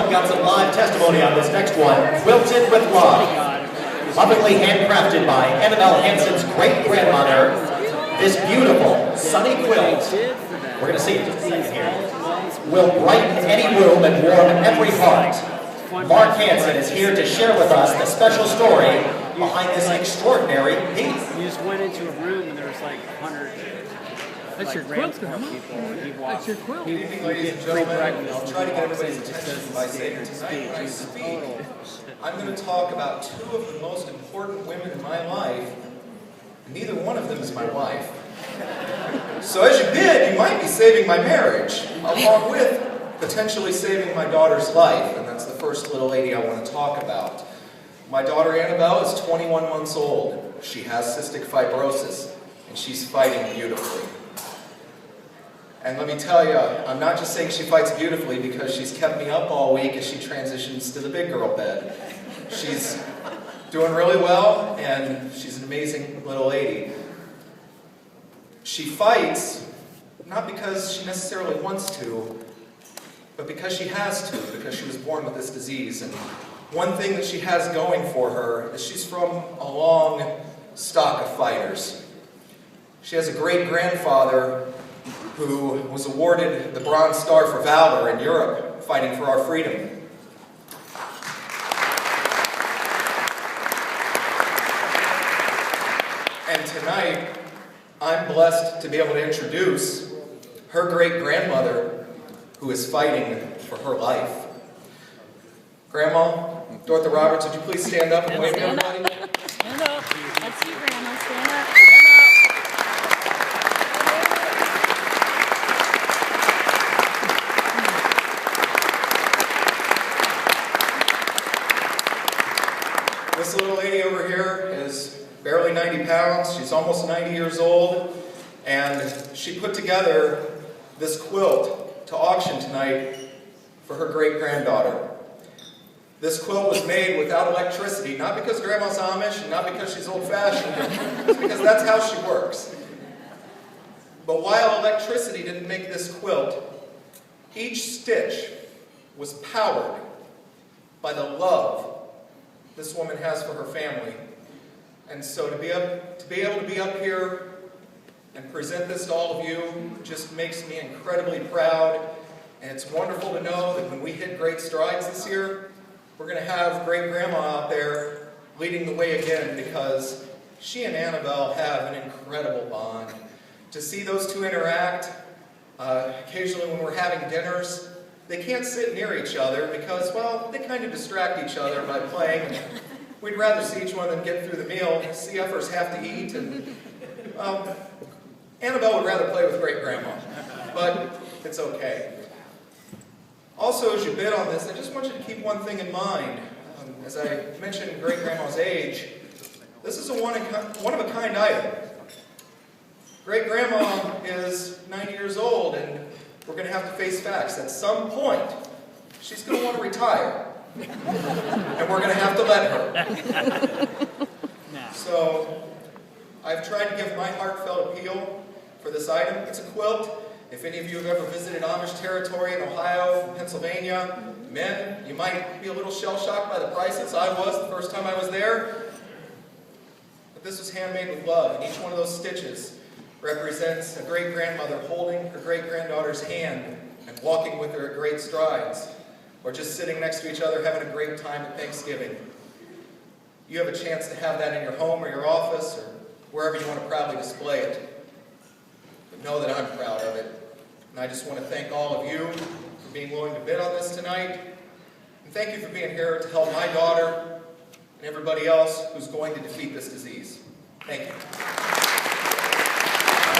We've got some live testimony on this next one, Quilted with Love. Lovingly handcrafted by Annabelle Hanson's great-grandmother, this beautiful sunny quilt, we're going to see it in just a second here, will brighten any room and warm every heart. Mark Hanson is here to share with us the special story behind this extraordinary piece. You just went into a room and there was like 100 That's your quilt, people. That's your quilt. Good evening, ladies and gentlemen. I'll try to get everybody's attention by saying tonight when I speak, I'm going to talk about two of the most important women in my life, and neither one of them is my wife. So as you bid, you might be saving my marriage, along with potentially saving my daughter's life, and that's the first little lady I want to talk about. My daughter Annabelle is 21 months old. She has cystic fibrosis, and she's fighting beautifully. And let me tell you, I'm not just saying she fights beautifully because she's kept me up all week as she transitions to the big girl bed. She's doing really well, and she's an amazing little lady. She fights not because she necessarily wants to, but because she has to, because she was born with this disease. And one thing that she has going for her is she's from a long stock of fighters. She has a great-grandfather who was awarded the Bronze Star for Valor in Europe, fighting for our freedom. And tonight, I'm blessed to be able to introduce her great-grandmother who is fighting for her life. Grandma, Dorothy Roberts, would you please stand up and wave to everybody? Stand up. That's you, Grandma. Stand up. This little lady over here is barely 90 pounds. She's almost 90 years old. And she put together this quilt to auction tonight for her great-granddaughter. This quilt was made without electricity, not because Grandma's Amish and not because she's old-fashioned, it's because that's how she works. But while electricity didn't make this quilt, each stitch was powered by the love this woman has for her family. And so to be able to be up here and present this to all of you just makes me incredibly proud. And it's wonderful to know that when we hit great strides this year, we're going to have great-grandma out there leading the way again, because she and Annabelle have an incredible bond. To see those two interact, occasionally when we're having dinners, they can't sit near each other because, well, they kind of distract each other by playing. We'd rather see each one of them get through the meal. CFers have to eat, and Annabelle would rather play with great-grandma, but it's okay. Also, as you bid on this, I just want you to keep one thing in mind. As I mentioned great-grandma's age, this is a one-of-a-kind item. Great-grandma is 90 years old, and we're going to have to face facts. At some point, she's going to want to retire, and we're going to have to let her. So, I've tried to give my heartfelt appeal for this item. It's a quilt. If any of you have ever visited Amish territory in Ohio, Pennsylvania, men, you might be a little shell-shocked by the prices. I was the first time I was there. But this was handmade with love, and each one of those stitches represents a great-grandmother holding her great-granddaughter's hand and walking with her at great strides, or just sitting next to each other having a great time at Thanksgiving. You have a chance to have that in your home or your office or wherever you want to proudly display it. But know that I'm proud of it. And I just want to thank all of you for being willing to bid on this tonight. And thank you for being here to help my daughter and everybody else who's going to defeat this disease. Thank you.